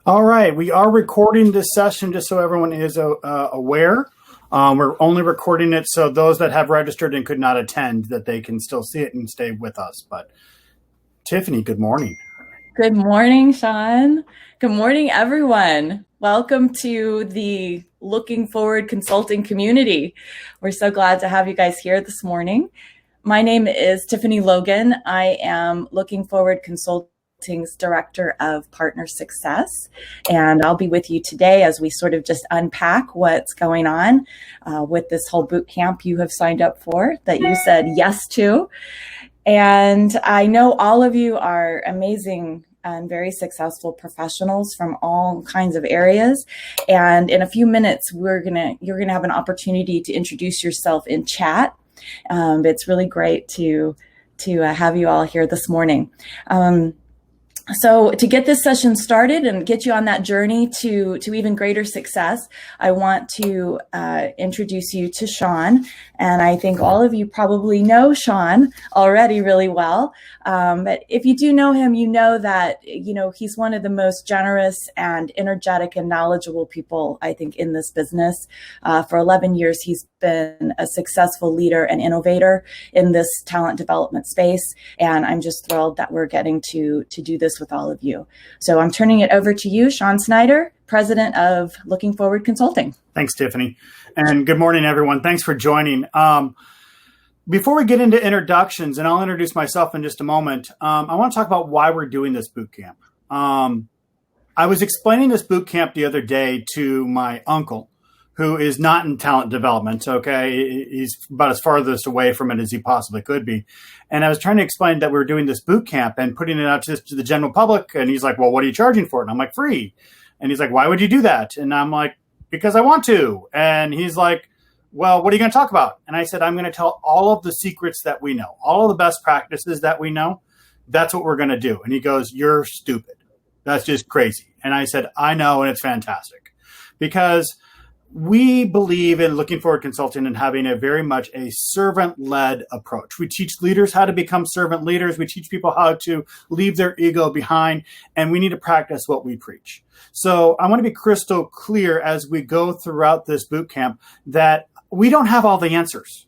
All right, we are recording this session just so everyone is aware. We're only recording it so those that have registered and could not attend, that they can still see it and stay with us. But Tiffany, good morning. Good morning, Sean. Good morning, everyone. Welcome to the Looking Forward Consulting community. We're so glad to have you guys here this morning. My name is Tiffany Logan. I am Looking Forward Consulting's Director of Partner Success, and I'll be with you today as we sort of just unpack what's going on with this whole boot camp you have signed up for, that you said yes to. And I know all of you are amazing and very successful professionals from all kinds of areas. And in a few minutes, you're gonna have an opportunity to introduce yourself in chat. It's really great to have you all here this morning. So to get this session started and get you on that journey to even greater success, I want to introduce you to Sean. And I think all of you probably know Sean already really well. But if you do know him, you know that, he's one of the most generous and energetic and knowledgeable people, I think, in this business. For 11 years, he's been a successful leader and innovator in this talent development space. And I'm just thrilled that we're getting to do this with all of you. So I'm turning it over to you, Sean Snyder, President of Looking Forward Consulting. Thanks, Tiffany. And good morning, everyone. Thanks for joining. Before we get into introductions, and I'll introduce myself in just a moment, I want to talk about why we're doing this boot camp. I was explaining this boot camp the other day to my uncle, who is not in talent development, okay? He's about as farthest away from it as he possibly could be. And I was trying to explain that we were doing this boot camp and putting it out to the general public. And he's like, well, what are you charging for it? And I'm like, free. And he's like, why would you do that? And I'm like, because I want to. And he's like, well, what are you going to talk about? And I said, I'm going to tell all of the secrets that we know, all of the best practices that we know. That's what we're going to do. And he goes, you're stupid. That's just crazy. And I said, I know, and it's fantastic. Because we believe in Looking Forward Consulting and having a very much a servant-led approach. We teach leaders how to become servant leaders. We teach people how to leave their ego behind, and we need to practice what we preach. So I want to be crystal clear as we go throughout this boot camp that we don't have all the answers.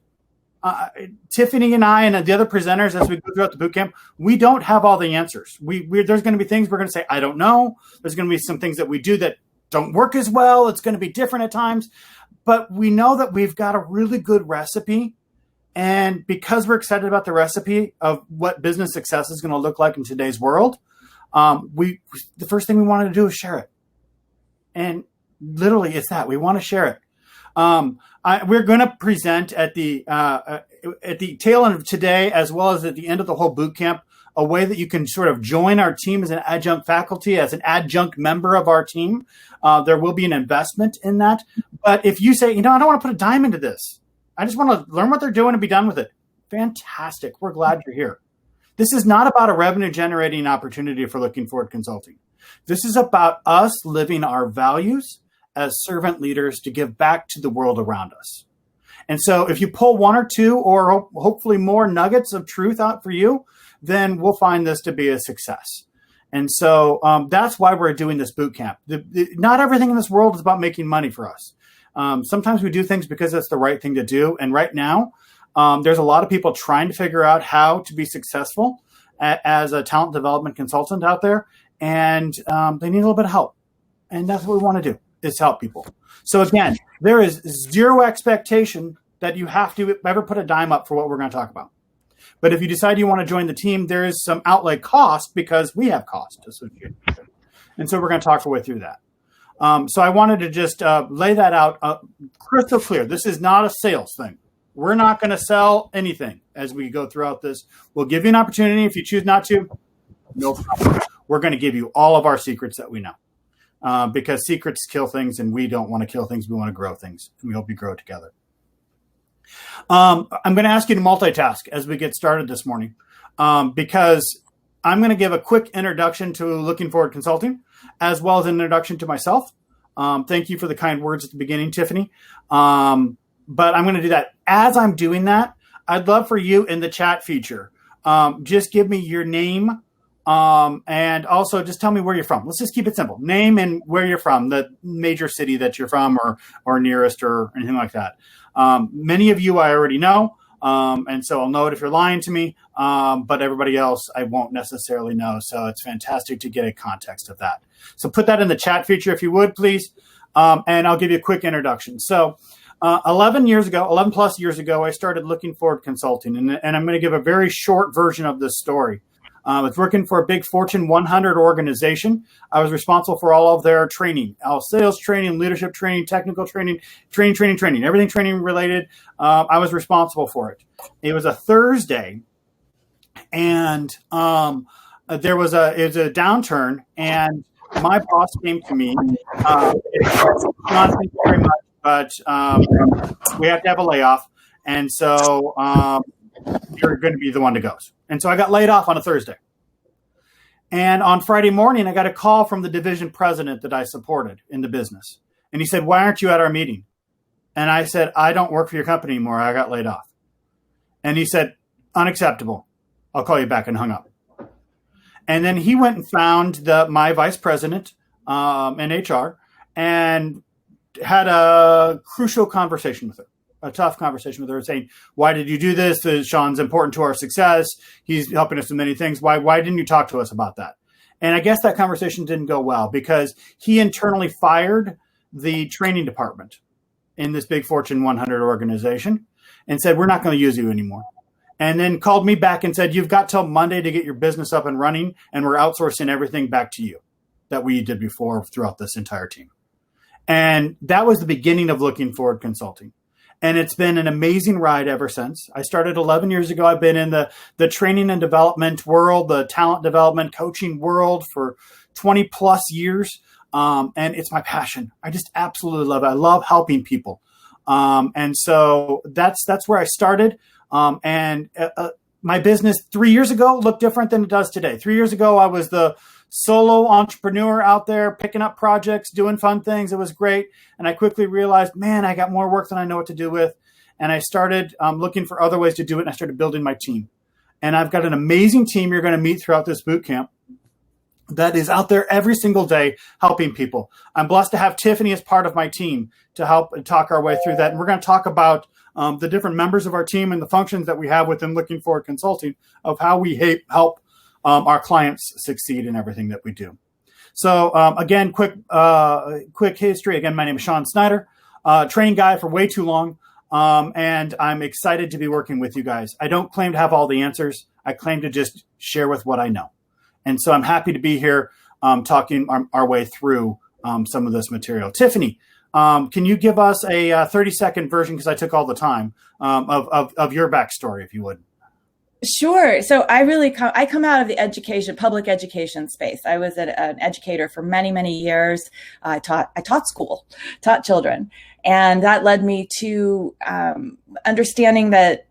Tiffany and I and the other presenters, as we go throughout the boot camp, we don't have all the answers. There's going to be things we're going to say, I don't know. There's going to be some things that we do that don't work as well. It's going to be different at times, but we know that we've got a really good recipe. And because we're excited about the recipe of what business success is going to look like in today's world, the first thing we wanted to do is share it. And literally it's that we want to share it. We're going to present at the tail end of today, as well as at the end of the whole boot camp, a way that you can sort of join our team as an adjunct faculty, as an adjunct member of our team. There will be an investment in that. But if you say, I don't want to put a dime into this, I just want to learn what they're doing and be done with it. Fantastic. We're glad you're here. This is not about a revenue generating opportunity for Looking Forward Consulting. This is about us living our values as servant leaders to give back to the world around us. And so if you pull one or two or hopefully more nuggets of truth out for you, then we'll find this to be a success. And so that's why we're doing this boot camp. Not everything in this world is about making money for us. Sometimes we do things because it's the right thing to do. And right now, there's a lot of people trying to figure out how to be successful as a talent development consultant out there. And they need a little bit of help. And that's what we want to do, is help people. So again, there is zero expectation that you have to ever put a dime up for what we're going to talk about. But if you decide you want to join the team, there is some outlay cost because we have cost associated with it. And so we're going to talk our way through that. So I wanted to just lay that out crystal clear. This is not a sales thing. We're not going to sell anything as we go throughout this. We'll give you an opportunity. If you choose not to, no problem. We're going to give you all of our secrets that we know because secrets kill things, and we don't want to kill things. We want to grow things. And we hope you grow together. I'm going to ask you to multitask as we get started this morning because I'm going to give a quick introduction to Looking Forward Consulting as well as an introduction to myself. Thank you for the kind words at the beginning, Tiffany. But I'm going to do that. As I'm doing that, I'd love for you in the chat feature, just give me your name, And also just tell me where you're from. Let's just keep it simple. Name and where you're from, the major city that you're from or nearest or anything like that. Many of you I already know. And so I'll know it if you're lying to me. But everybody else I won't necessarily know. So it's fantastic to get a context of that. So put that in the chat feature if you would, please. And I'll give you a quick introduction. So 11 plus years ago, I started Looking Forward Consulting. And I'm going to give a very short version of this story. I was working for a big Fortune 100 organization. I was responsible for all of their training, all sales training, leadership training, technical training, everything training related. I was responsible for it. It was a Thursday, and it was a downturn, and my boss came to me. John, thank you very much, but we have to have a layoff, and so you're going to be the one that goes. And so I got laid off on a Thursday. And on Friday morning, I got a call from the division president that I supported in the business. And he said, "Why aren't you at our meeting?" And I said, "I don't work for your company anymore. I got laid off." And he said, "Unacceptable. I'll call you back," and hung up. And then he went and found my vice president in HR and had a crucial conversation with her. A tough conversation with her, saying, "Why did you do this? Sean's important to our success. He's helping us with many things. Why didn't you talk to us about that?" And I guess that conversation didn't go well because he internally fired the training department in this big Fortune 100 organization and said, "We're not going to use you anymore." And then called me back and said, "You've got till Monday to get your business up and running, and we're outsourcing everything back to you that we did before throughout this entire team." And that was the beginning of Looking Forward Consulting. And it's been an amazing ride ever since. I started 11 years ago. I've been in the training and development world, the talent development coaching world for 20 plus years. And it's my passion. I just absolutely love it. I love helping people. And so that's where I started. My business 3 years ago looked different than it does today. 3 years ago, I was the solo entrepreneur out there picking up projects, doing fun things. It was great. And I quickly realized, man, I got more work than I know what to do with. And I started looking for other ways to do it. And I started building my team. And I've got an amazing team you're going to meet throughout this boot camp that is out there every single day helping people. I'm blessed to have Tiffany as part of my team to help talk our way through that. And we're going to talk about the different members of our team and the functions that we have within Looking Forward Consulting of how we help our clients succeed in everything that we do. So again, quick history. Again, my name is Sean Snyder, training guy for way too long. And I'm excited to be working with you guys. I don't claim to have all the answers. I claim to just share with what I know. And so I'm happy to be here talking our way through some of this material. Tiffany, can you give us a 30-second version, because I took all the time, of your backstory, if you would? Sure. So I come out of the public education space. I was an educator for many, many years. I taught children, and that led me to understanding that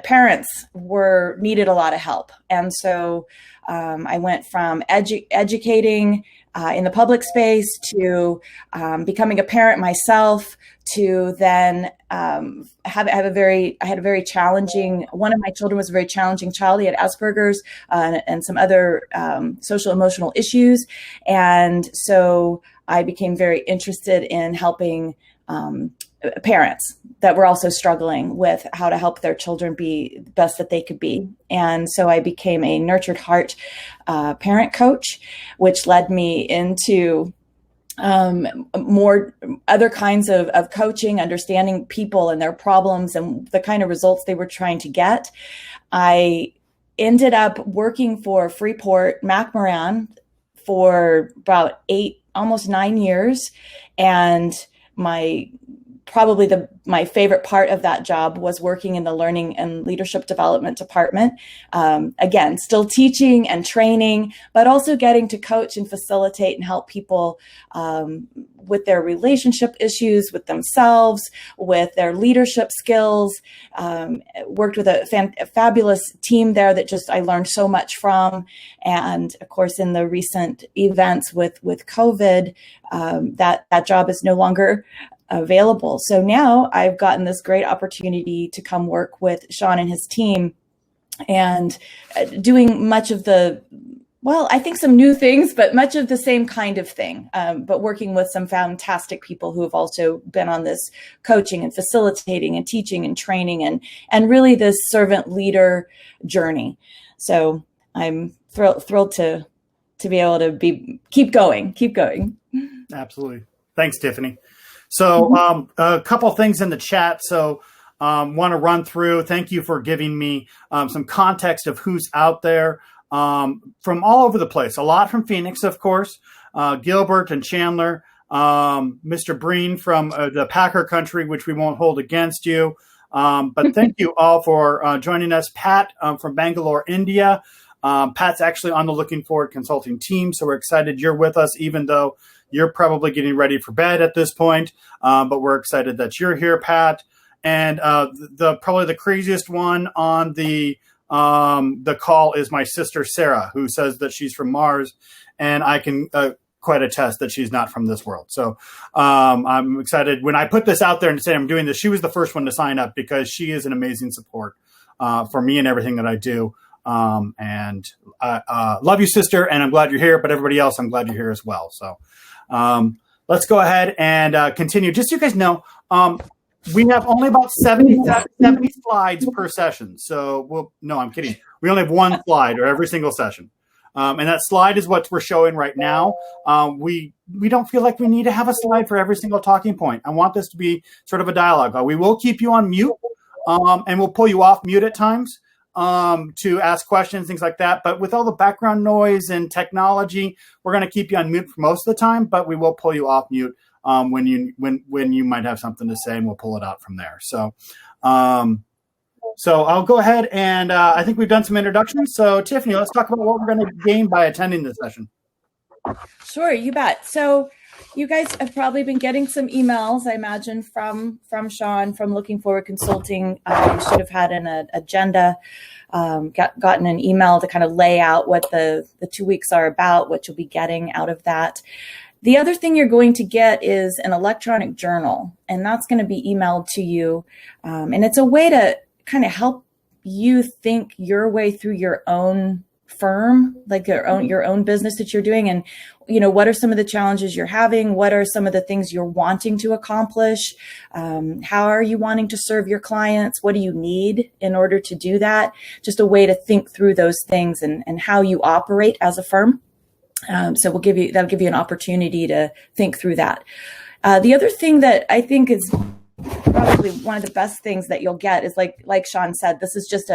parents needed a lot of help. And so I went from educating in the public space to becoming a parent myself, to then I had a very challenging, one of my children was a very challenging child. He had Asperger's and some other social emotional issues. And so I became very interested in helping parents that were also struggling with how to help their children be the best that they could be. And so I became a Nurtured Heart parent coach, which led me into more other kinds of coaching, understanding people and their problems and the kind of results they were trying to get. I ended up working for Freeport McMoran for about almost 9 years. And my favorite part of that job was working in the learning and leadership development department. Again, still teaching and training, but also getting to coach and facilitate and help people with their relationship issues with themselves, with their leadership skills. Worked with a fabulous team there that I learned so much from. And of course, in the recent events with COVID, that job is no longer available. So now I've gotten this great opportunity to come work with Sean and his team, and doing much of the Well, I think some new things, but much of the same kind of thing. But working with some fantastic people who have also been on this coaching and facilitating and teaching and training and really this servant leader journey. So I'm thrilled to be able to keep going. Absolutely. Thanks, Tiffany. So a couple things in the chat. So want to run through. Thank you for giving me some context of who's out there. From all over the place, a lot from Phoenix, of course, Gilbert and Chandler, Mr. Breen from the Packer country, which we won't hold against you. But thank you all for joining us. Pat from Bangalore, India. Pat's actually on the Looking Forward Consulting team, so we're excited you're with us, even though you're probably getting ready for bed at this point. But we're excited that you're here, Pat. And probably the craziest one on the call is my sister, Sarah, who says that she's from Mars, and I can quite attest that she's not from this world. So I'm excited. When I put this out there and say I'm doing this, she was the first one to sign up because she is an amazing support for me and everything that I do. And I love you, sister, and I'm glad you're here, but everybody else, I'm glad you're here as well. So let's go ahead and continue. Just so you guys know, we have only about 70 slides per session. So no, I'm kidding. We only have one slide or every single session. And that slide is what we're showing right now. We don't feel like we need to have a slide for every single talking point. I want this to be sort of a dialogue. We will keep you on mute, and we'll pull you off mute at times to ask questions, things like that. But with all the background noise and technology, we're going to keep you on mute for most of the time, but we will pull you off mute when you might have something to say, and we'll pull it out from there. So I'll go ahead and I think we've done some introductions. So Tiffany, let's talk about what we're going to gain by attending this session. Sure, you bet. So you guys have probably been getting some emails, I imagine, from Sean from Looking Forward Consulting. You should have had an agenda, gotten an email to kind of lay out what the 2 weeks are about, what you'll be getting out of that. The other thing you're going to get is an electronic journal, and that's going to be emailed to you. And it's a way to kind of help you think your way through your own firm, like your own business that you're doing. And, what are some of the challenges you're having? What are some of the things you're wanting to accomplish? How are you wanting to serve your clients? What do you need in order to do that? Just a way to think through those things and how you operate as a firm. So that'll give you an opportunity to think through that. The other thing that I think is probably one of the best things that you'll get is like Sean said, this is just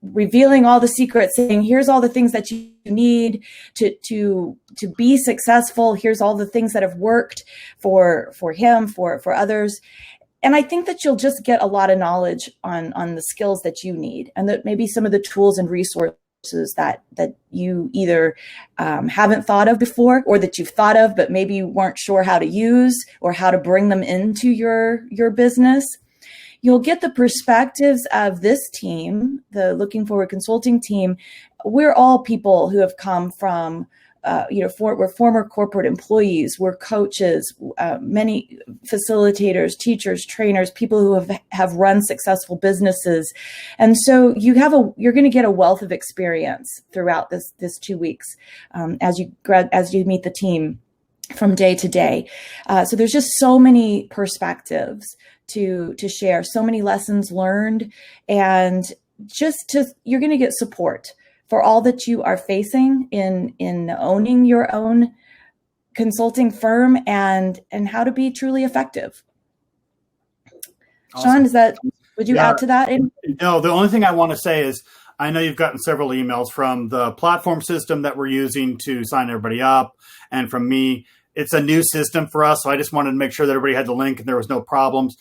revealing all the secrets, saying, here's all the things that you need to be successful. Here's all the things that have worked for him, for others. And I think that you'll just get a lot of knowledge on the skills that you need, and that maybe some of the tools and resources that you either haven't thought of before, or that you've thought of but maybe weren't sure how to use or how to bring them into your business. You'll get the perspectives of this team, the Looking Forward Consulting team. We're all people who have come from we're former corporate employees, we're coaches, many facilitators, teachers, trainers, people who have run successful businesses. And so you're going to get a wealth of experience throughout this 2 weeks as you meet the team from day to day. So there's just so many perspectives to share, so many lessons learned, and you're going to get support for all that you are facing in owning your own consulting firm and how to be truly effective. Awesome. Sean, would you add to that? No, the only thing I want to say is, I know you've gotten several emails from the platform system that we're using to sign everybody up, and from me. It's a new system for us, so I just wanted to make sure that everybody had the link and there was no problems.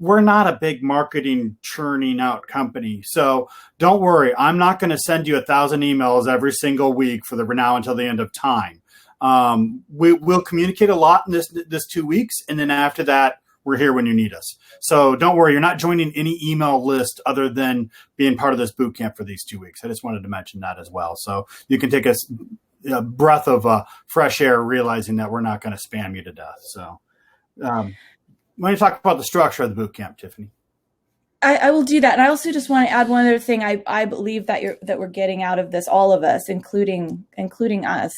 We're not a big marketing churning out company, so don't worry. I'm not going to send you 1,000 emails every single week for now until the end of time. We'll communicate a lot in this 2 weeks, and then after that, we're here when you need us. So don't worry. You're not joining any email list other than being part of this boot camp for these 2 weeks. I just wanted to mention that as well, so you can take a breath of fresh air, realizing that we're not going to spam you to death. So, when you talk about the structure of the boot camp, Tiffany. I will do that. And I also just want to add one other thing. I believe that we're getting out of this, all of us, including us,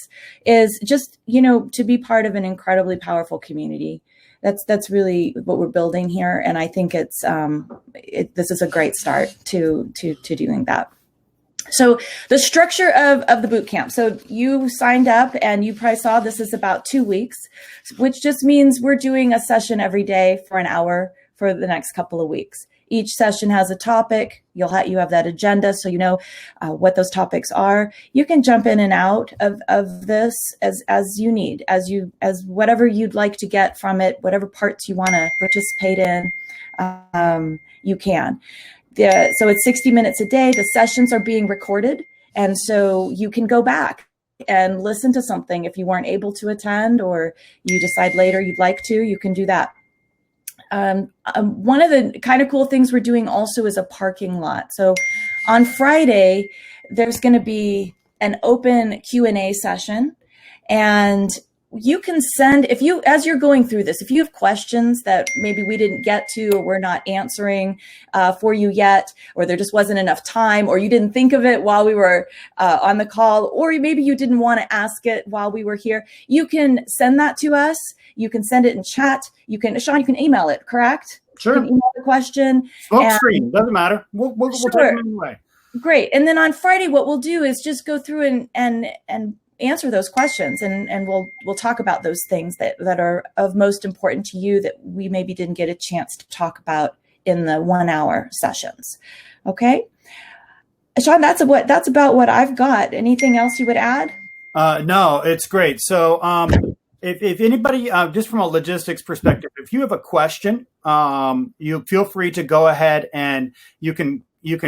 is just, to be part of an incredibly powerful community. That's really what we're building here. And I think this is a great start to doing that. So the structure of the boot camp. So you signed up and you probably saw this is about 2 weeks, which just means we're doing a session every day for an hour for the next couple of weeks. Each session has a topic. You have that agenda, so you know what those topics are. You can jump in and out of this as you need, as whatever you'd like to get from it, whatever parts you want to participate in, you can. So it's 60 minutes a day. The sessions are being recorded, and so you can go back and listen to something if you weren't able to attend, or you decide later you'd like to. You can do that. One of the kind of cool things we're doing also is a parking lot. So on Friday, there's going to be an open Q&A session, and you can send, as you're going through this, if you have questions that maybe we didn't get to, or we're not answering for you yet, or there just wasn't enough time, or you didn't think of it while we were on the call, or maybe you didn't want to ask it while we were here, you can send that to us. You can send it in chat. Sean, you can email it, correct? Sure. You can email the question. Smoke screen, doesn't matter. We'll take them anyway. Great. And then on Friday, what we'll do is just go through and answer those questions, and we'll talk about those things that are of most important to you that we maybe didn't get a chance to talk about in the 1 hour sessions. Okay. Sean, that's about what I've got. Anything else you would add? No, it's great. So, if anybody, just from a logistics perspective, if you have a question, you feel free to go ahead and you can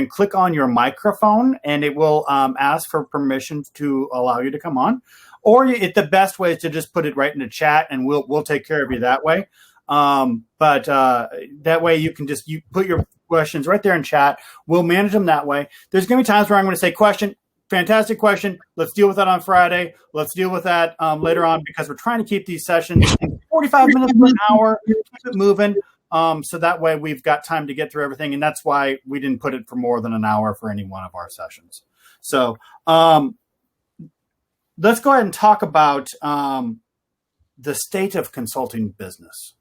click on your microphone, and it will ask for permission to allow you to come on. Or the best way is to just put it right in the chat, and we'll take care of you that way. But that way you can you put your questions right there in chat. We'll manage them that way. There's going to be times where I'm going to say question. Fantastic question. Let's deal with that on Friday. Let's deal with that later on, because we're trying to keep these sessions 45 minutes to an hour, keep it moving. So that way we've got time to get through everything. And that's why we didn't put it for more than an hour for any one of our sessions. So let's go ahead and talk about the state of consulting business.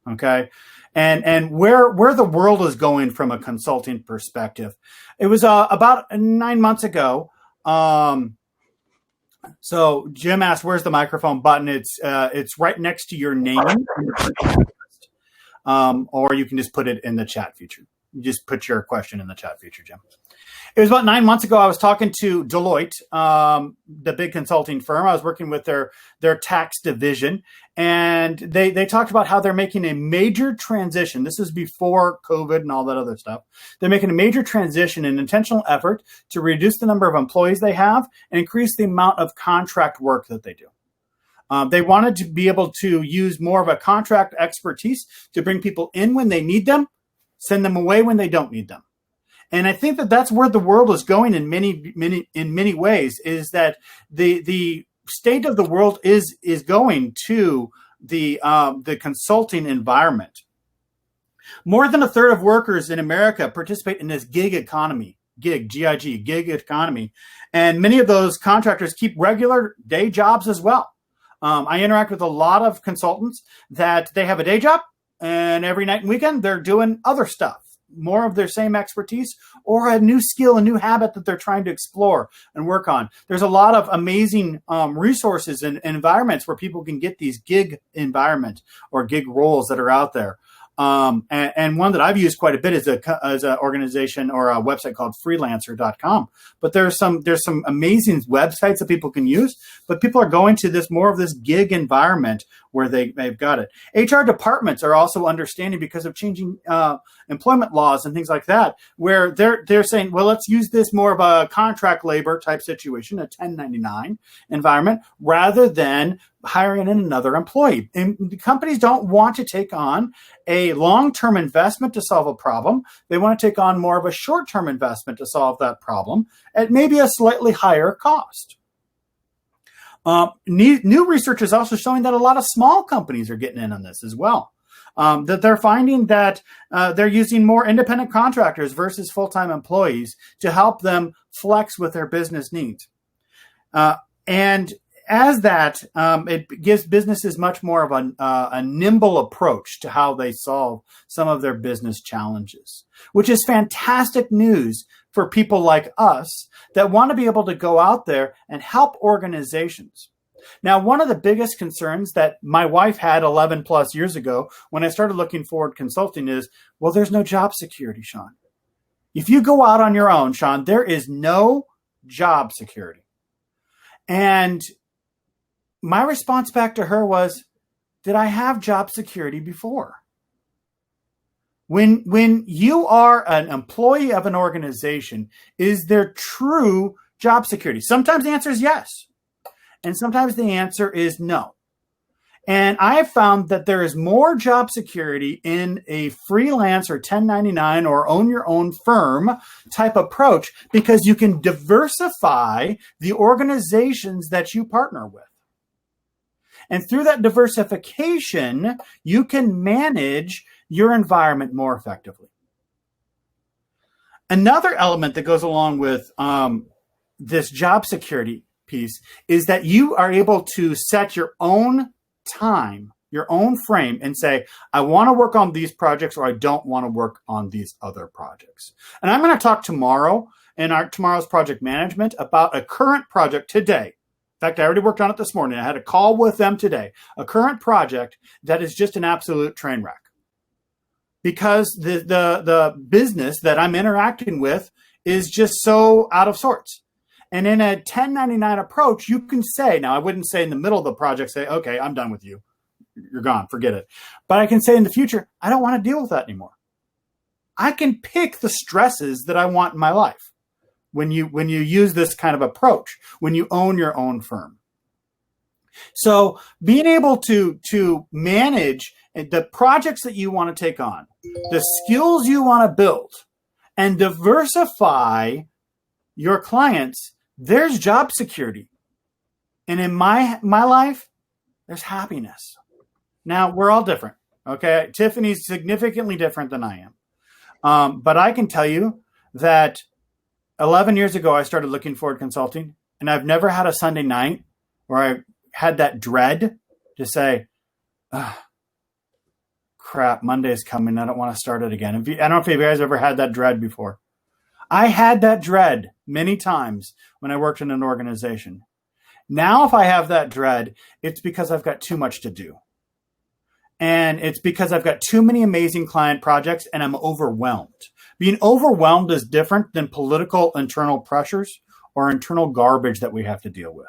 Okay. And where the world is going from a consulting perspective. It was about 9 months ago. So Jim asked, where's the microphone button? It's right next to your name. Or you can just put it in the chat feature. You just put your question in the chat feature, Jim. It was about 9 months ago. I was talking to Deloitte, the big consulting firm. I was working with their tax division, and they talked about how they're making a major transition. This is before COVID and all that other stuff. They're making a major transition, an intentional effort to reduce the number of employees they have and increase the amount of contract work that they do. They wanted to be able to use more of a contract expertise to bring people in when they need them, send them away when they don't need them. And I think that that's where the world is going in many ways, is that the state of the world is going to the consulting environment. More than a third of workers in America participate in this gig economy, gig economy. And many of those contractors keep regular day jobs as well. I interact with a lot of consultants that they have a day job, and every night and weekend they're doing other stuff, more of their same expertise or a new skill, a new habit that they're trying to explore and work on. There's a lot of amazing resources and environments where people can get these gig environment or gig roles that are out there. And one that I've used quite a bit is an organization or a website called freelancer.com. But there's some amazing websites that people can use, but people are going to more of this gig environment where they've got it. HR departments are also understanding, because of changing employment laws and things like that, where they're saying, well, let's use this more of a contract labor type situation, a 1099 environment, rather than hiring in another employee. And companies don't want to take on a long-term investment to solve a problem. They want to take on more of a short-term investment to solve that problem at maybe a slightly higher cost. New research is also showing that a lot of small companies are getting in on this as well. that they're finding that they're using more independent contractors versus full-time employees to help them flex with their business needs. And as that, it gives businesses much more of a nimble approach to how they solve some of their business challenges, which is fantastic news for people like us that want to be able to go out there and help organizations. Now, one of the biggest concerns that my wife had 11 plus years ago when I started looking forward consulting is, well, there's no job security, Sean. If you go out on your own, Sean, there is no job security. And my response back to her was, did I have job security before? When you are an employee of an organization, is there true job security? Sometimes the answer is yes. And sometimes the answer is no. And I have found that there is more job security in a freelance or 1099 or own your own firm type approach because you can diversify the organizations that you partner with. And through that diversification, you can manage your environment more effectively. Another element that goes along with this job security piece is that you are able to set your own time, your own frame, and say, I want to work on these projects or I don't want to work on these other projects. And I'm going to talk tomorrow in our tomorrow's project management about a current project today. In fact, I already worked on it this morning. I had a call with them today, a current project that is just an absolute train wreck. Because the business that I'm interacting with is just so out of sorts. And in a 1099 approach, you can say, now I wouldn't say in the middle of the project, say, okay, I'm done with you. You're gone, forget it. But I can say in the future, I don't want to deal with that anymore. I can pick the stresses that I want in my life when you use this kind of approach, when you own your own firm. So being able to manage the projects that you want to take on, the skills you want to build, and diversify your clients, there's job security. And in my life, there's happiness. Now, we're all different, okay? Tiffany's significantly different than I am. But I can tell you that 11 years ago, I started looking forward consulting, and I've never had a Sunday night where I had that dread to say, crap, Monday's coming. I don't want to start it again. I don't know if you guys ever had that dread before. I had that dread many times when I worked in an organization. Now, if I have that dread, it's because I've got too much to do. And it's because I've got too many amazing client projects and I'm overwhelmed. Being overwhelmed is different than political internal pressures or internal garbage that we have to deal with.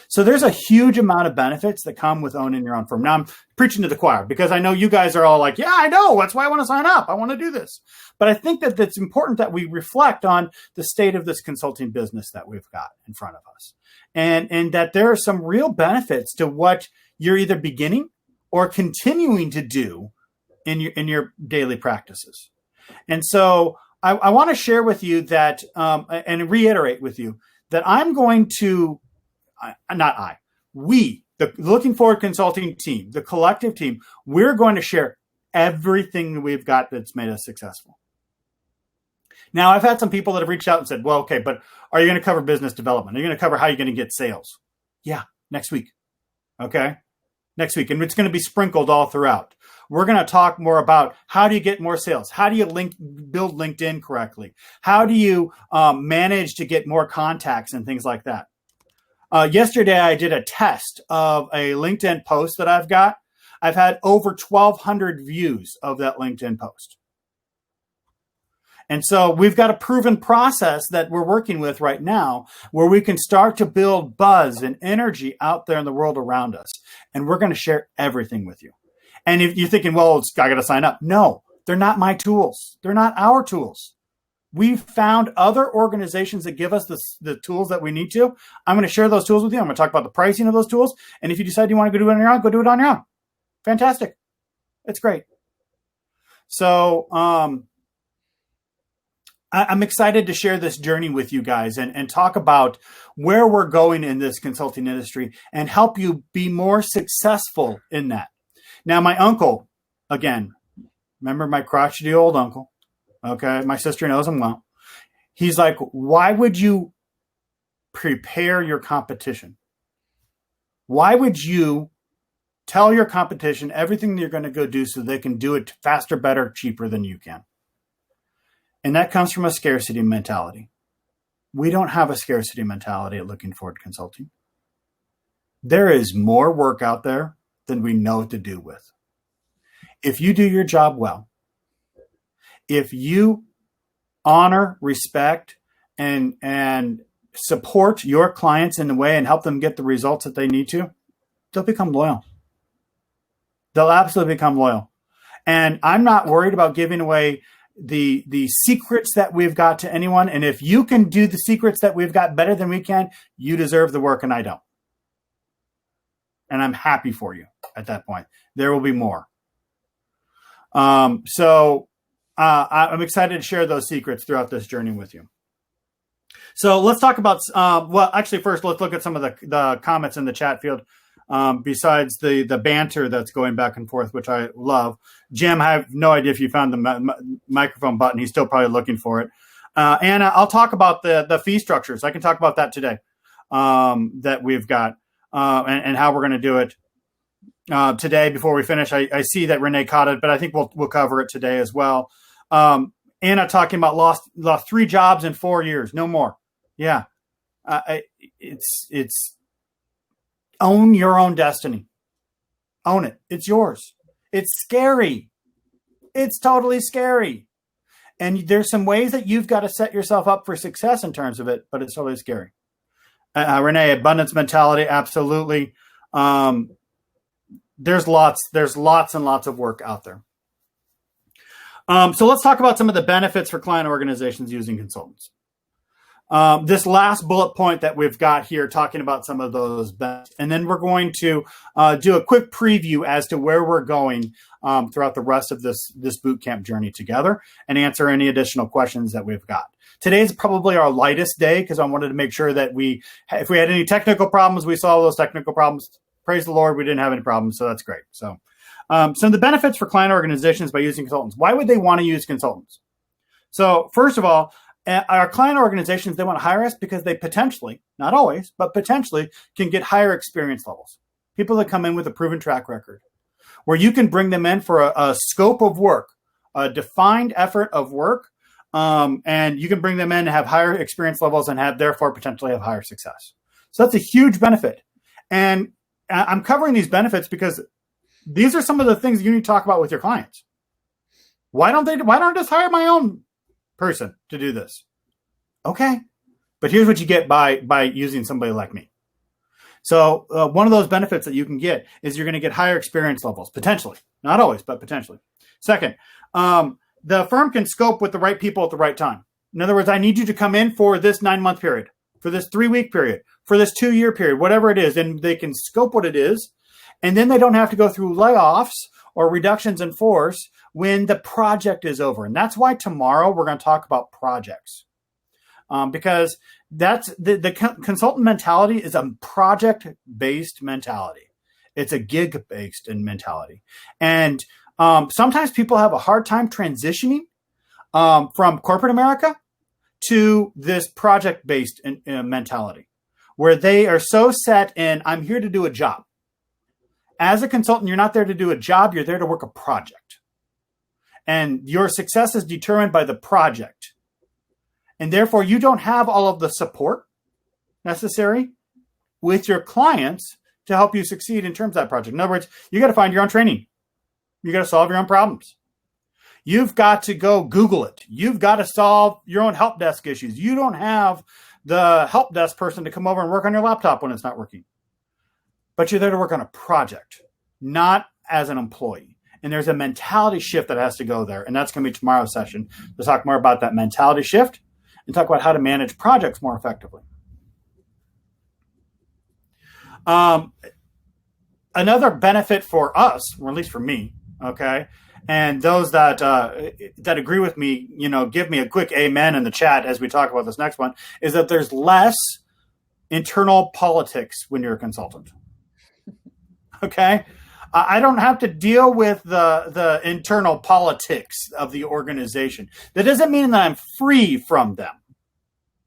So there's a huge amount of benefits that come with owning your own firm. Now I'm preaching to the choir because I know you guys are all like, yeah, I know. That's why I want to sign up. I want to do this. But I think that it's important that we reflect on the state of this consulting business that we've got in front of us. And that there are some real benefits to what you're either beginning or continuing to do in your daily practices. And so I want to share with you that and reiterate with you that I'm going to, we, the Looking Forward Consulting team, the collective team, we're going to share everything that we've got that's made us successful. Now, I've had some people that have reached out and said, well, okay, but are you going to cover business development? Are you going to cover how you're going to get sales? Yeah, next week. Okay, next week. And it's going to be sprinkled all throughout. We're going to talk more about how do you get more sales? How do you build LinkedIn correctly? How do you manage to get more contacts and things like that? Yesterday, I did a test of a LinkedIn post that I've got. I've had over 1,200 views of that LinkedIn post. And so we've got a proven process that we're working with right now where we can start to build buzz and energy out there in the world around us. And we're going to share everything with you. And if you're thinking, well, I got to sign up. No, they're not my tools. They're not our tools. We've found other organizations that give us the tools that we need to. I'm going to share those tools with you. I'm going to talk about the pricing of those tools. And if you decide you want to go do it on your own, go do it on your own. Fantastic. It's great. So I'm excited to share this journey with you guys and talk about where we're going in this consulting industry and help you be more successful in that. Now, my uncle, again, remember my crotchety old uncle. Okay. My sister knows him well. He's like, why would you prepare your competition? Why would you tell your competition everything you're going to go do so they can do it faster, better, cheaper than you can? And that comes from a scarcity mentality. We don't have a scarcity mentality at Looking Forward Consulting. There is more work out there than we know what to do with. If you do your job well, if you honor, respect, and support your clients in a way and help them get the results that they need to, they'll become loyal. They'll absolutely become loyal. And I'm not worried about giving away the secrets that we've got to anyone. And if you can do the secrets that we've got better than we can, you deserve the work and I don't. And I'm happy for you at that point. There will be more. So I'm excited to share those secrets throughout this journey with you. So let's talk about, first let's look at some of the comments in the chat field. Besides the banter that's going back and forth, which I love. Jim, I have no idea if you found the microphone button. He's still probably looking for it. Anna, I'll talk about the fee structures. I can talk about that today, that we've got, and how we're going to do it today. Before we finish, I see that Renee caught it, but I think we'll cover it today as well. Anna talking about lost 3 jobs in 4 years, no more. Yeah, it's own your own destiny. Own it. It's yours. It's scary. It's totally scary. And there's some ways that you've got to set yourself up for success in terms of it, but it's totally scary. Renee, abundance mentality, absolutely. There's lots and lots of work out there. So let's talk about some of the benefits for client organizations using consultants. This last bullet point that we've got here, talking about some of those benefits, and then we're going to do a quick preview as to where we're going throughout the rest of this bootcamp journey together, and answer any additional questions that we've got. Today's probably our lightest day because I wanted to make sure that if we had any technical problems, we solved those technical problems. Praise the Lord, we didn't have any problems, so that's great. So, some of the benefits for client organizations by using consultants. Why would they want to use consultants? So, first of all, our client organizations, they want to hire us because they potentially, not always, but potentially can get higher experience levels. People that come in with a proven track record, where you can bring them in for a scope of work, a defined effort of work, and you can bring them in to have higher experience levels and therefore potentially have higher success. So that's a huge benefit. And I'm covering these benefits because these are some of the things you need to talk about with your clients. Why don't I just hire my own person to do this? Okay, but here's what you get by using somebody like me. So one of those benefits that you can get is you're going to get higher experience levels, potentially, not always, but potentially. Second, the firm can scope with the right people at the right time. In other words, I need you to come in for this 9-month period, for this 3-week period, for this 2-year period, whatever it is, and they can scope what it is, and then they don't have to go through layoffs or reductions in force when the project is over. And that's why tomorrow we're going to talk about projects, because that's the consultant mentality is a project-based mentality. It's a gig-based mentality. And sometimes people have a hard time transitioning from corporate America to this project-based mentality, where they are so set in, I'm here to do a job. As a consultant, you're not there to do a job, you're there to work a project. And your success is determined by the project. And therefore, you don't have all of the support necessary with your clients to help you succeed in terms of that project. In other words, you got to find your own training. You got to solve your own problems. You've got to go Google it. You've got to solve your own help desk issues. You don't have the help desk person to come over and work on your laptop when it's not working. But you're there to work on a project, not as an employee. And there's a mentality shift that has to go there. And that's going to be tomorrow's session. We'll talk more about that mentality shift and talk about how to manage projects more effectively. Another benefit for us, or at least for me, okay, and those that agree with me, give me a quick amen in the chat as we talk about this next one, is that there's less internal politics when you're a consultant. Okay. I don't have to deal with the internal politics of the organization. That doesn't mean that I'm free from them.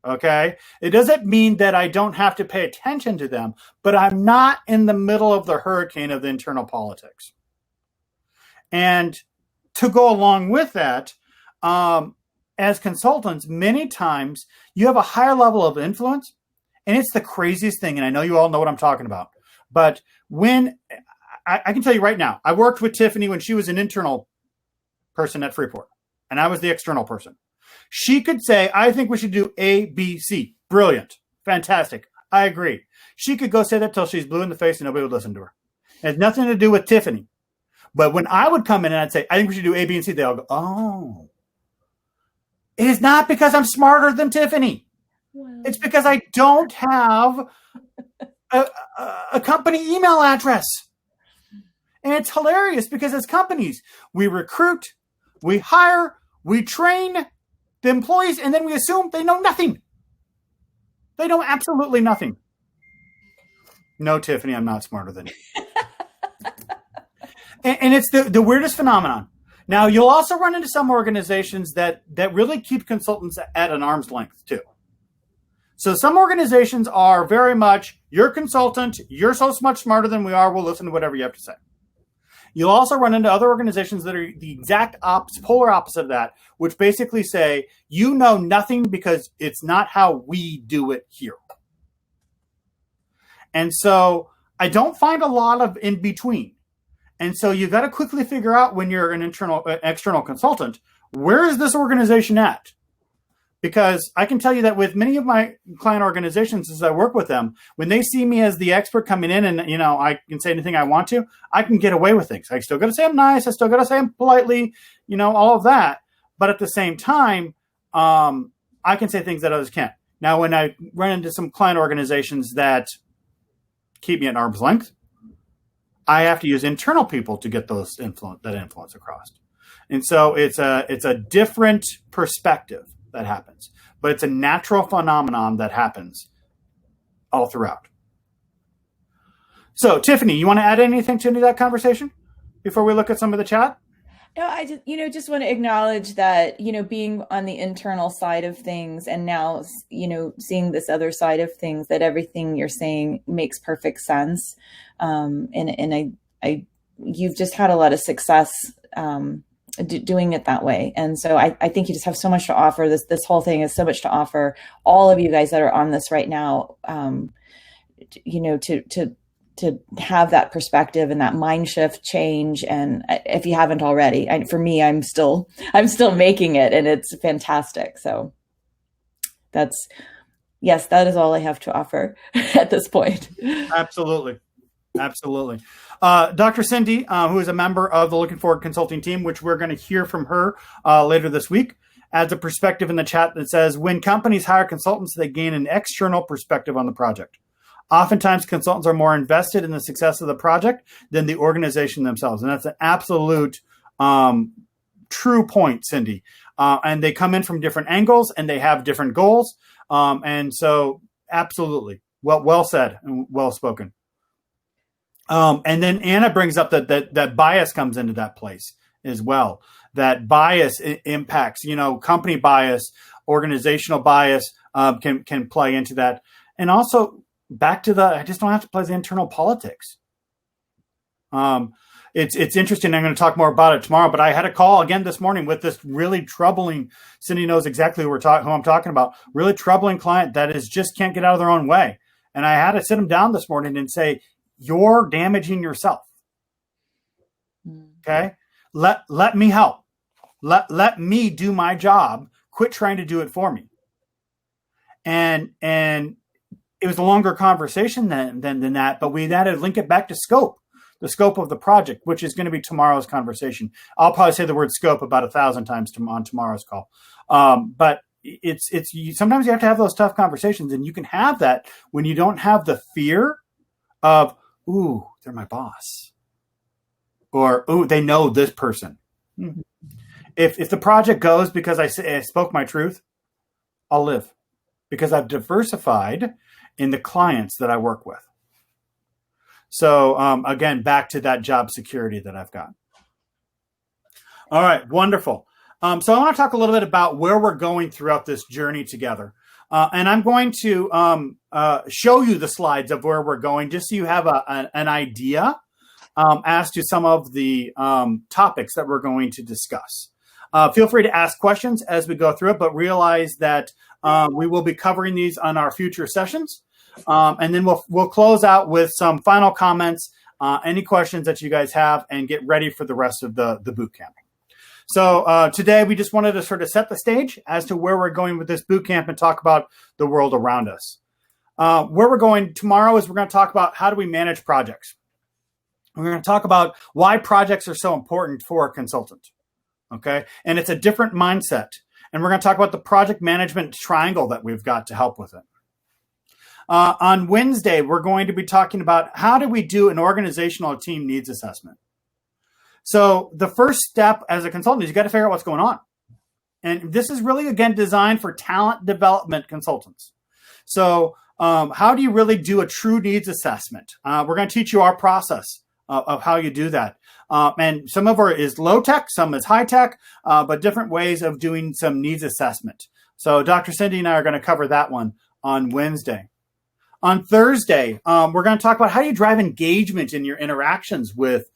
Okay? It doesn't mean that I don't have to pay attention to them, but I'm not in the middle of the hurricane of the internal politics. And to go along with that, as consultants, many times you have a higher level of influence, and it's the craziest thing. And I know you all know what I'm talking about. But when I can tell you right now, I worked with Tiffany when she was an internal person at Freeport, and I was the external person. She could say, I think we should do A, B, C. Brilliant. Fantastic. I agree. She could go say that till she's blue in the face and nobody would listen to her. It has nothing to do with Tiffany. But when I would come in and I'd say, I think we should do A, B, and C, they all go, oh. It is not because I'm smarter than Tiffany. Well, it's because I don't have a company email address. And it's hilarious because as companies, we recruit, we hire, we train the employees, and then we assume they know nothing. They know absolutely nothing. No, Tiffany, I'm not smarter than you. and it's the weirdest phenomenon. Now, you'll also run into some organizations that really keep consultants at an arm's length, too. So some organizations are very much, you're a consultant, you're so much smarter than we are, we'll listen to whatever you have to say. You'll also run into other organizations that are the exact polar opposite of that, which basically say, you know nothing because it's not how we do it here. And so I don't find a lot of in between. And so you got to quickly figure out when you're an external consultant, where is this organization at? Because I can tell you that with many of my client organizations, as I work with them, when they see me as the expert coming in and, I can say anything I want to, I can get away with things. I still got to say I'm nice. I still got to say I'm politely, all of that. But at the same time, I can say things that others can't. Now, when I run into some client organizations that keep me at arm's length, I have to use internal people to get that influence across. And so it's a different perspective that happens, but it's a natural phenomenon that happens all throughout. So, Tiffany, you want to add anything to that conversation before we look at some of the chat? No, I just want to acknowledge that, being on the internal side of things and now, seeing this other side of things, that everything you're saying makes perfect sense. And you've just had a lot of success, doing it that way. And so I think you just have so much to offer. This whole thing is so much to offer all of you guys that are on this right now, to have that perspective and that mind shift change. And if you haven't already, for me, I'm still making it, and it's fantastic. So that is all I have to offer at this point. Absolutely. Dr. Cindy, who is a member of the Looking Forward consulting team, which we're going to hear from her later this week, adds a perspective in the chat that says, when companies hire consultants, they gain an external perspective on the project. Oftentimes, consultants are more invested in the success of the project than the organization themselves. And that's an absolute true point, Cindy. And they come in from different angles and they have different goals. And so absolutely well said and well spoken. And then Anna brings up that bias comes into that place as well. That bias impacts, company bias, organizational bias can play into that. And also back to I just don't have to play the internal politics. It's interesting. I'm going to talk more about it tomorrow, but I had a call again this morning with this really troubling, Cindy knows exactly who I'm talking about, really troubling client that just can't get out of their own way. And I had to sit them down this morning and say, you're damaging yourself. Okay. Let me help. Let me do my job. Quit trying to do it for me. And it was a longer conversation than that, but we had to link it back to scope, the scope of the project, which is going to be tomorrow's conversation. I'll probably say the word scope about 1,000 times on tomorrow's call. But sometimes you have to have those tough conversations, and you can have that when you don't have the fear of, ooh, they're my boss, or, ooh, they know this person. Mm-hmm. If the project goes because I spoke my truth, I'll live because I've diversified in the clients that I work with. So again, back to that job security that I've got. All right, wonderful. So I want to talk a little bit about where we're going throughout this journey together. And I'm going to show you the slides of where we're going, just so you have an idea as to some of the topics that we're going to discuss. Feel free to ask questions as we go through it, but realize that we will be covering these on our future sessions. And then we'll close out with some final comments, any questions that you guys have, and get ready for the rest of the boot camp. So today we just wanted to sort of set the stage as to where we're going with this boot camp and talk about the world around us. Where we're going tomorrow is we're going to talk about how do we manage projects. We're going to talk about why projects are so important for a consultant. Okay. And it's a different mindset. And we're going to talk about the project management triangle that we've got to help with it. On Wednesday, we're going to be talking about how do we do an organizational team needs assessment. So the first step as a consultant is you got to figure out what's going on. And this is really, again, designed for talent development consultants. So how do you really do a true needs assessment? We're going to teach you our process of how you do that. And some of it is low tech, some is high tech, but different ways of doing some needs assessment. So Dr. Cindy and I are going to cover that one on Wednesday. On Thursday, we're going to talk about how you drive engagement in your interactions with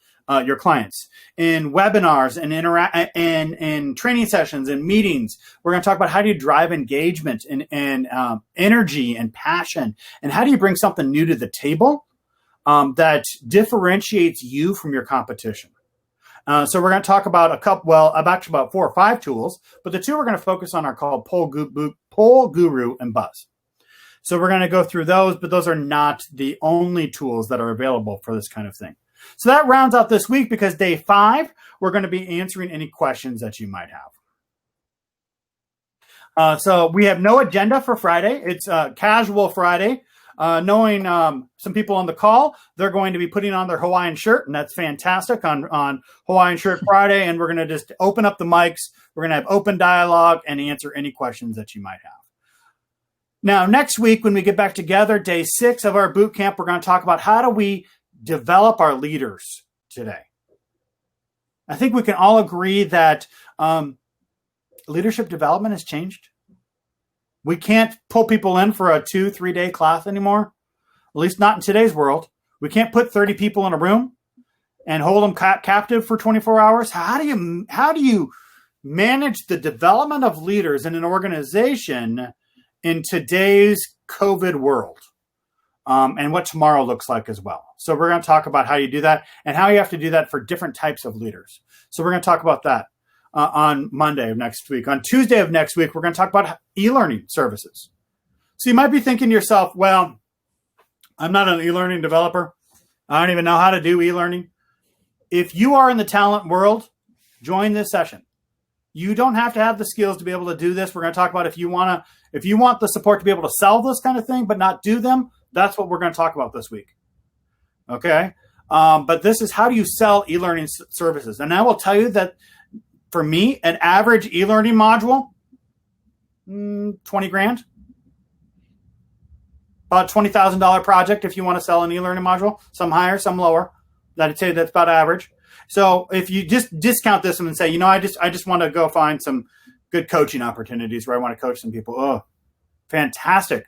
your clients in webinars and in training sessions and meetings. We're going to talk about how do you drive engagement and energy and passion, and how do you bring something new to the table that differentiates you from your competition. So we're going to talk about actually about 4 or 5 tools, but the 2 we're going to focus on are called Poll Guru and Buzz. So we're going to go through those, but those are not the only tools that are available for this kind of thing. So that rounds out this week, because day 5, we're going to be answering any questions that you might have. So we have no agenda for Friday. It's casual Friday. Knowing some people on the call, they're going to be putting on their Hawaiian shirt, and that's fantastic on Hawaiian Shirt Friday. And we're going to just open up the mics. We're going to have open dialogue and answer any questions that you might have. Now, next week, when we get back together, day 6 of our boot camp, we're going to talk about how do we develop our leaders today. I think we can all agree that leadership development has changed. We can't pull people in for a 2-3 day class anymore, at least not in today's world. We can't put 30 people in a room and hold them captive for 24 hours. How do you manage the development of leaders in an organization in today's COVID world? And what tomorrow looks like as well. So we're going to talk about how you do that and how you have to do that for different types of leaders. So we're going to talk about that on Monday of next week. On Tuesday of next week, we're going to talk about e-learning services. So you might be thinking to yourself, well, I'm not an e-learning developer. I don't even know how to do e-learning. If you are in the talent world, join this session. You don't have to have the skills to be able to do this. We're going to talk about if you want the support to be able to sell this kind of thing, but not do them. That's what we're going to talk about this week. Okay. But this is how do you sell e-learning services? And I will tell you that for me, an average e-learning module, 20 grand, about $20,000 project. If you want to sell an e-learning module, some higher, some lower, I'd say that's about average. So if you just discount this and say, I just want to go find some good coaching opportunities where I want to coach some people. Oh, fantastic.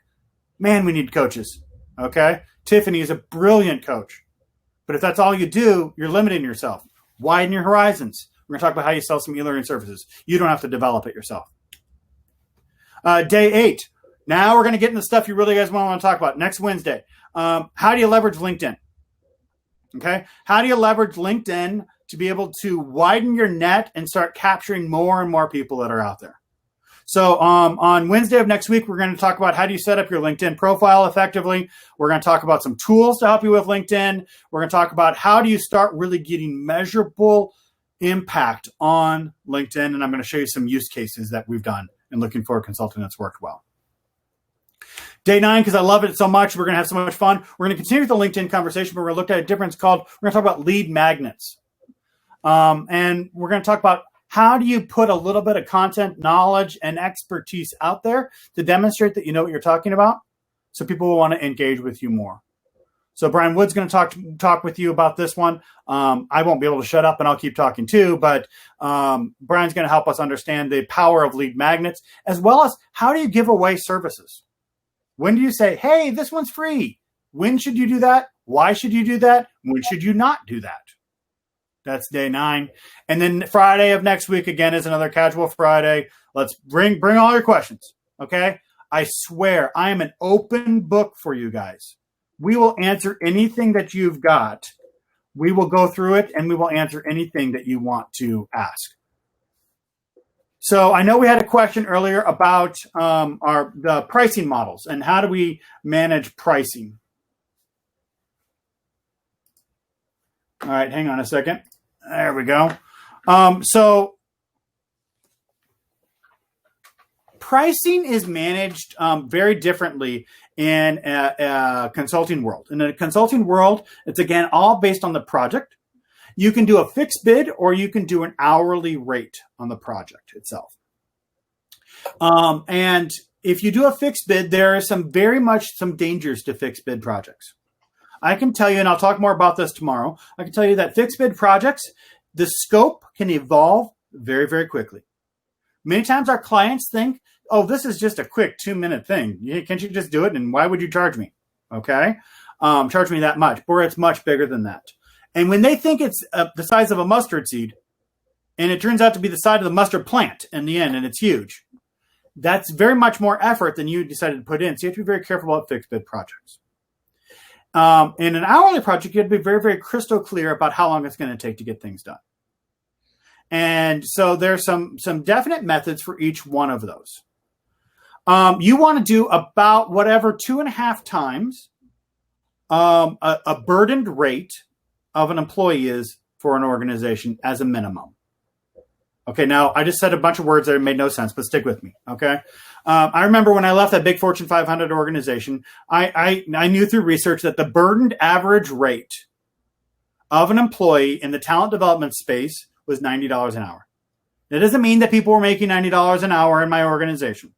Man, we need coaches. Okay. Tiffany is a brilliant coach. But if that's all you do, you're limiting yourself. Widen your horizons. We're going to talk about how you sell some e-learning services. You don't have to develop it yourself. Day 8. Now we're going to get into the stuff you really guys want to talk about. Next Wednesday. How do you leverage LinkedIn? Okay. How do you leverage LinkedIn to be able to widen your net and start capturing more and more people that are out there? So on Wednesday of next week, we're going to talk about how do you set up your LinkedIn profile effectively. We're going to talk about some tools to help you with LinkedIn. We're going to talk about how do you start really getting measurable impact on LinkedIn. And I'm going to show you some use cases that we've done in looking for a consultant that's worked well. Day 9, because I love it so much, we're going to have so much fun. We're going to continue with the LinkedIn conversation, but we're going to look at a difference we're going to talk about lead magnets. And we're going to talk about how do you put a little bit of content, knowledge, and expertise out there to demonstrate that you know what you're talking about so people will want to engage with you more. So Brian Wood's going to talk with you about this one. I won't be able to shut up, and I'll keep talking too. But Brian's going to help us understand the power of lead magnets, as well as how do you give away services? When do you say, hey, this one's free? When should you do that? Why should you do that? When should you not do that? That's day 9. And then Friday of next week, again, is another Casual Friday. Let's bring all your questions, okay? I swear, I am an open book for you guys. We will answer anything that you've got. We will go through it, and we will answer anything that you want to ask. So I know we had a question earlier about the pricing models and how do we manage pricing. All right, hang on a second. There we go. So pricing is managed very differently in a consulting world. In a consulting world, it's again all based on the project. You can do a fixed bid or you can do an hourly rate on the project itself. And if you do a fixed bid, there are some dangers to fixed bid projects. I can tell you, and I'll talk more about this tomorrow, I can tell you that fixed bid projects, the scope can evolve very, very quickly. Many times our clients think, oh, this is just a quick 2-minute thing. Can't you just do it? And why would you charge me? Okay. Charge me that much, or it's much bigger than that. And when they think it's the size of a mustard seed, and it turns out to be the size of the mustard plant in the end, and it's huge, that's very much more effort than you decided to put in. So you have to be very careful about fixed bid projects. In an hourly project, you have to be very, very crystal clear about how long it's going to take to get things done. And so there's some definite methods for each one of those. You want to do about whatever 2.5 times a burdened rate of an employee is for an organization as a minimum. Okay, now I just said a bunch of words that made no sense, but stick with me, okay? I remember when I left that big Fortune 500 organization, I knew through research that the burdened average rate of an employee in the talent development space was $90 an hour. That doesn't mean that people were making $90 an hour in my organization,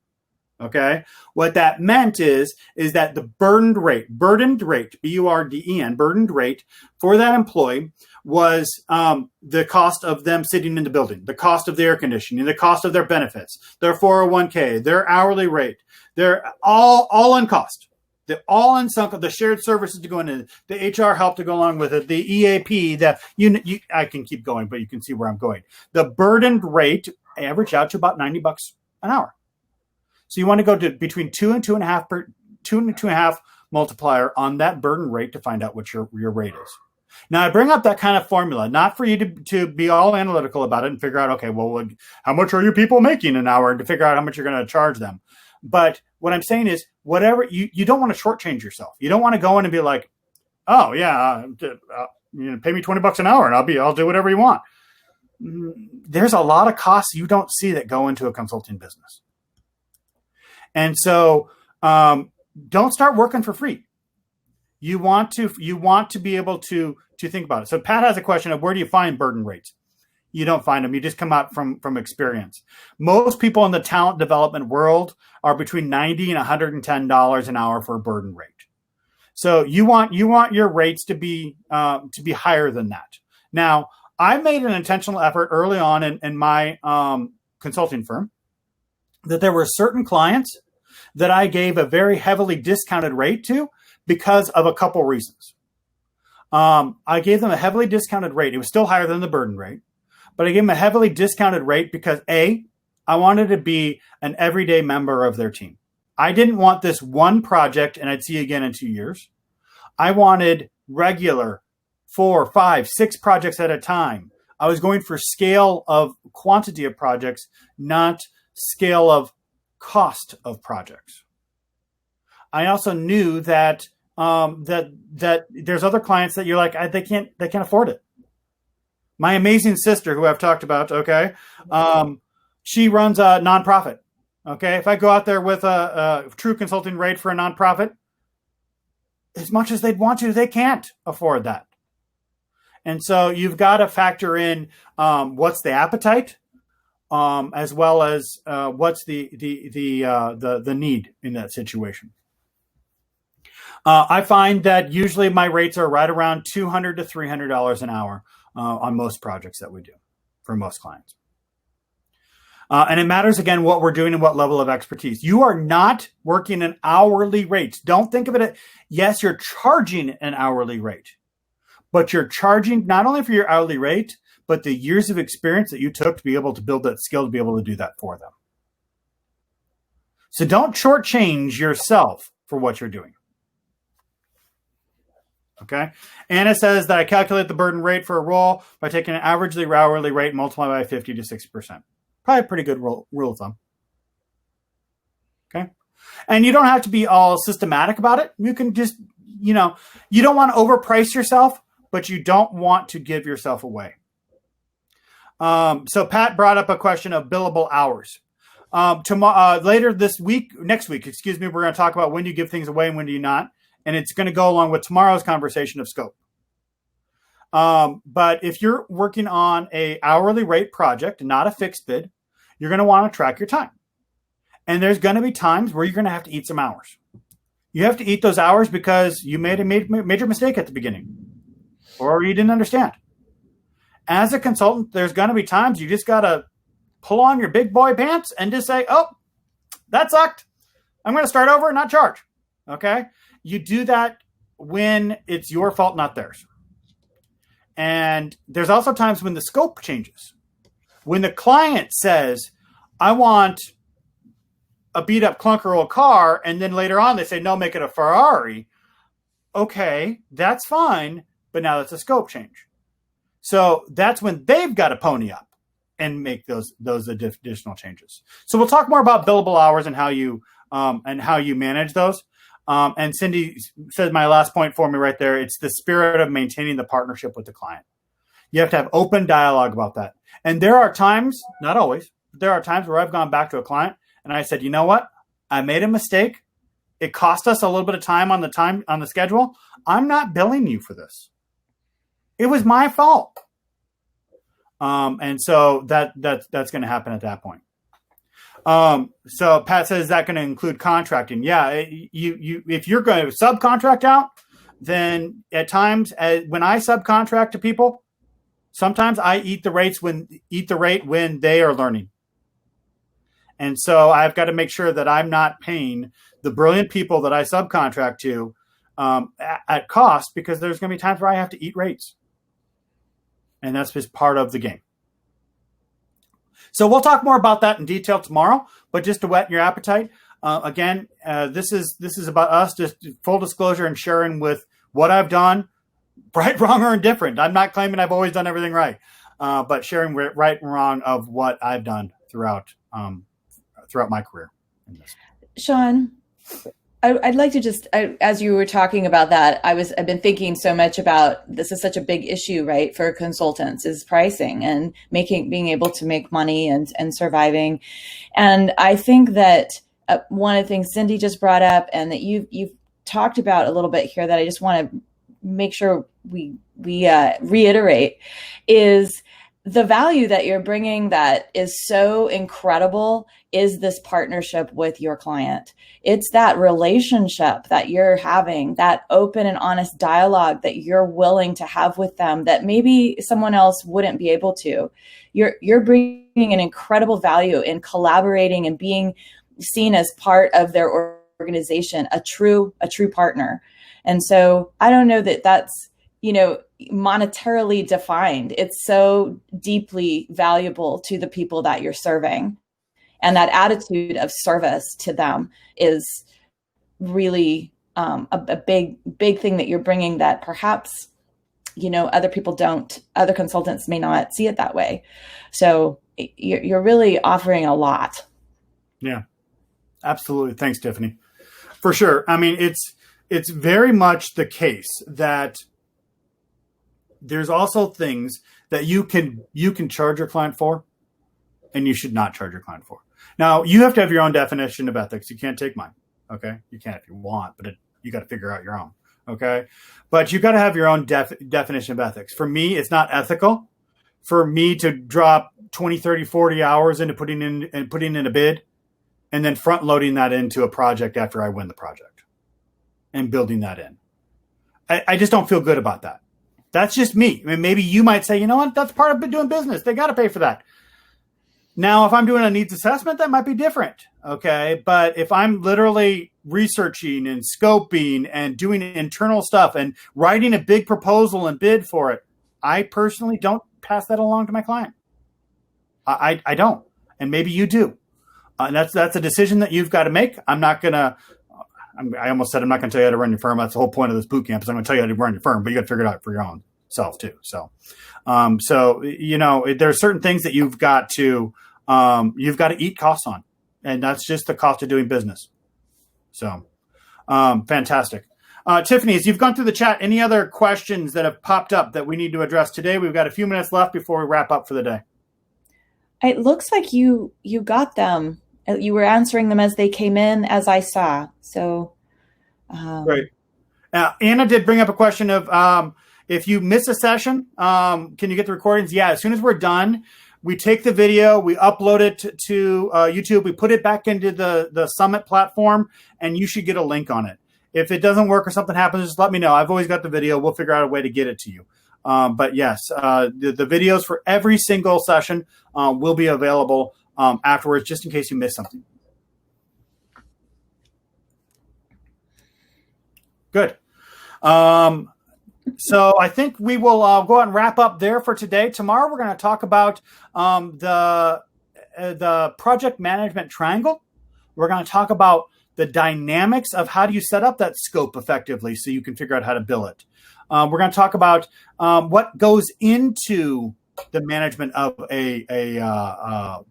okay? What that meant is that the burdened rate, B-U-R-D-E-N, burdened rate for that employee was the cost of them sitting in the building, the cost of the air conditioning, the cost of their benefits, their 401k, their hourly rate. They're all in cost. They're all in sunk of the shared services to go in, the HR help to go along with it, the EAP, I can keep going, but you can see where I'm going. The burdened rate averaged out to about $90 an hour. So you want to go to between 2 and 2.5 multiplier on that burden rate to find out what your rate is. Now, I bring up that kind of formula, not for you to be all analytical about it and figure out, okay, well, how much are you people making an hour, and to figure out how much you're going to charge them. But what I'm saying is, whatever you don't want to shortchange yourself. You don't want to go in and be like, oh yeah, pay me $20 an hour and I'll do whatever you want. There's a lot of costs you don't see that go into a consulting business. And so don't start working for free. You want to be able to think about it. So Pat has a question of where do you find burden rates? You don't find them. You just come out from experience. Most people in the talent development world are between $90 and $110 an hour for a burden rate. So you want your rates to be higher than that. Now, I made an intentional effort early on in my consulting firm that there were certain clients that I gave a very heavily discounted rate to because of a couple reasons. I gave them a heavily discounted rate. It was still higher than the burden rate, but I gave them a heavily discounted rate because I wanted to be an everyday member of their team. I didn't want this one project and I'd see you again in 2 years. I wanted regular 4, 5, 6 projects at a time. I was going for scale of quantity of projects, not scale of cost of projects. I also knew that that there's other clients that you're like, they can't afford it. My amazing sister, who I've talked about, okay, she runs a nonprofit. Okay, if I go out there with a true consulting rate for a nonprofit, as much as they'd want to, they can't afford that. And so you've got to factor in what's the appetite, as well as what's the need in that situation. I find that usually my rates are right around $200 to $300 an hour on most projects that we do for most clients. And it matters, again, what we're doing and what level of expertise. You are not working an hourly rate. Don't think of it as, yes, you're charging an hourly rate, but you're charging not only for your hourly rate, but the years of experience that you took to be able to build that skill to be able to do that for them. So don't shortchange yourself for what you're doing. Okay. Anna says that I calculate the burden rate for a role by taking an average hourly rate and multiply by 50 to 60%. Probably a pretty good rule of thumb. Okay. And you don't have to be all systematic about it. You can just, you don't want to overprice yourself, but you don't want to give yourself away. So Pat brought up a question of billable hours. Later next week, we're going to talk about when do you give things away and when do you not. And it's going to go along with tomorrow's conversation of scope. But if you're working on a hourly rate project, not a fixed bid, you're going to want to track your time. And there's going to be times where you're going to have to eat some hours. You have to eat those hours because you made a major mistake at the beginning or you didn't understand. As a consultant, there's going to be times you just got to pull on your big boy pants and just say, oh, that sucked. I'm going to start over and not charge. Okay. You do that when it's your fault, not theirs. And there's also times when the scope changes. When the client says, I want a beat up clunker old car, and then later on they say, no, make it a Ferrari. Okay, that's fine, but now that's a scope change. So that's when they've got to pony up and make those additional changes. So we'll talk more about billable hours and how you manage those. And Cindy said my last point for me right there. It's the spirit of maintaining the partnership with the client. You have to have open dialogue about that. And there are times, not always, but there are times where I've gone back to a client and I said, you know what? I made a mistake. It cost us a little bit of time on the schedule. I'm not billing you for this. It was my fault. And so that's going to happen at that point. So Pat says, is that going to include contracting? Yeah. If you're going to subcontract out, then at times when I subcontract to people, sometimes I eat the rate when they are learning. And so I've got to make sure that I'm not paying the brilliant people that I subcontract to at cost, because there's going to be times where I have to eat rates. And that's just part of the game. So we'll talk more about that in detail tomorrow, but just to whet your appetite, again, this is about us, just full disclosure and sharing with what I've done, right, wrong, or indifferent. I'm not claiming I've always done everything right, but sharing right and wrong of what I've done throughout my career. Sean, I'd like to just, as you were talking about that, I've been thinking so much about, this is such a big issue, right, for consultants, is pricing and being able to make money and surviving. And I think that one of the things Cindy just brought up and that you've talked about a little bit here that I just want to make sure we reiterate is the value that you're bringing that is so incredible is this partnership with your client. It's that relationship that you're having, that open and honest dialogue that you're willing to have with them that maybe someone else wouldn't be able to. You're bringing an incredible value in collaborating and being seen as part of their organization, a true partner. And so I don't know that that's, monetarily defined. It's so deeply valuable to the people that you're serving. And that attitude of service to them is really a big thing that you're bringing that perhaps, other people don't, other consultants may not see it that way. So you're really offering a lot. Yeah, absolutely. Thanks, Tiffany. For sure. I mean, it's very much the case that there's also things that you can charge your client for, and you should not charge your client for. Now, you have to have your own definition of ethics. You can't take mine. Okay, you can if you want, but you got to figure out your own. Okay, but you got to have your own definition of ethics. For me, it's not ethical for me to drop 20, 30, 40 hours into putting in a bid, and then front loading that into a project after I win the project. and building that in. I just don't feel good about that. That's just me. I mean, maybe you might say, you know what, that's part of doing business. They got to pay for that. Now, if I'm doing a needs assessment, that might be different. Okay. But if I'm literally researching and scoping and doing internal stuff and writing a big proposal and bid for it, I personally don't pass that along to my client. I don't. And maybe you do. And that's a decision that you've got to make. I'm not going to, I almost said I'm not going to tell you how to run your firm. That's the whole point of this boot camp is I'm going to tell you how to run your firm, but you got to figure it out for your own self too. So, there's certain things that you've got to eat costs on, and that's just the cost of doing business. So, fantastic. Tiffany, as you've gone through the chat, any other questions that have popped up that we need to address today? We've got a few minutes left before we wrap up for the day. It looks like you got them. You were answering them as they came in, as I saw. So, great. Anna did bring up a question of if you miss a session, can you get the recordings? Yeah, as soon as we're done, we take the video, we upload it to YouTube, we put it back into the Summit platform, and you should get a link on it. If it doesn't work or something happens, just let me know. I've always got the video. We'll figure out a way to get it to you. But yes, the videos for every single session will be available afterwards, just in case you missed something. Good. So I think we will go ahead and wrap up there for today. Tomorrow we're going to talk about the project management triangle. We're going to talk about the dynamics of how do you set up that scope effectively so you can figure out how to bill it. We're going to talk about what goes into the management of a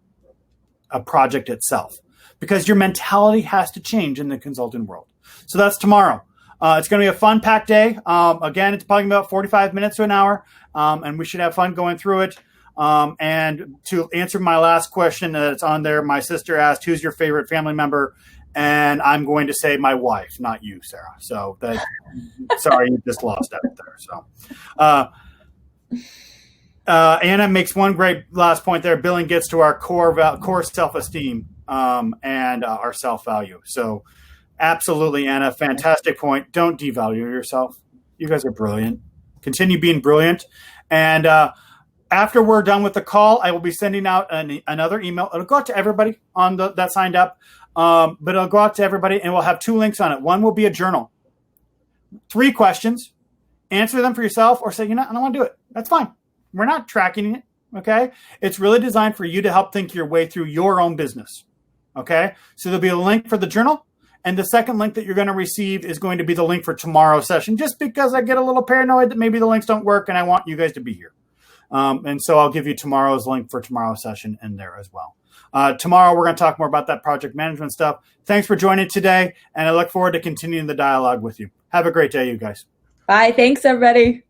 project itself, because your mentality has to change in the consulting world. So that's tomorrow. It's going to be a fun-packed day. Again, it's probably about 45 minutes to an hour, and we should have fun going through it. And to answer my last question that's on there, my sister asked, who's your favorite family member? And I'm going to say my wife, not you, Sarah. So sorry, you just lost out there. So Anna makes one great last point there. Billing gets to our core self-esteem and our self-value. So absolutely, Anna, fantastic point. Don't devalue yourself. You guys are brilliant. Continue being brilliant. And after we're done with the call, I will be sending out another email. It'll go out to everybody on that signed up. But it'll go out to everybody, and we'll have 2 links on it. One will be a journal. 3 questions. Answer them for yourself, or say, I don't want to do it. That's fine. We're not tracking it, okay? It's really designed for you to help think your way through your own business, okay? So there'll be a link for the journal, and the second link that you're going to receive is going to be the link for tomorrow's session, just because I get a little paranoid that maybe the links don't work, and I want you guys to be here. And so I'll give you tomorrow's link for tomorrow's session in there as well. Tomorrow, we're going to talk more about that project management stuff. Thanks for joining today, and I look forward to continuing the dialogue with you. Have a great day, you guys. Bye. Thanks, everybody.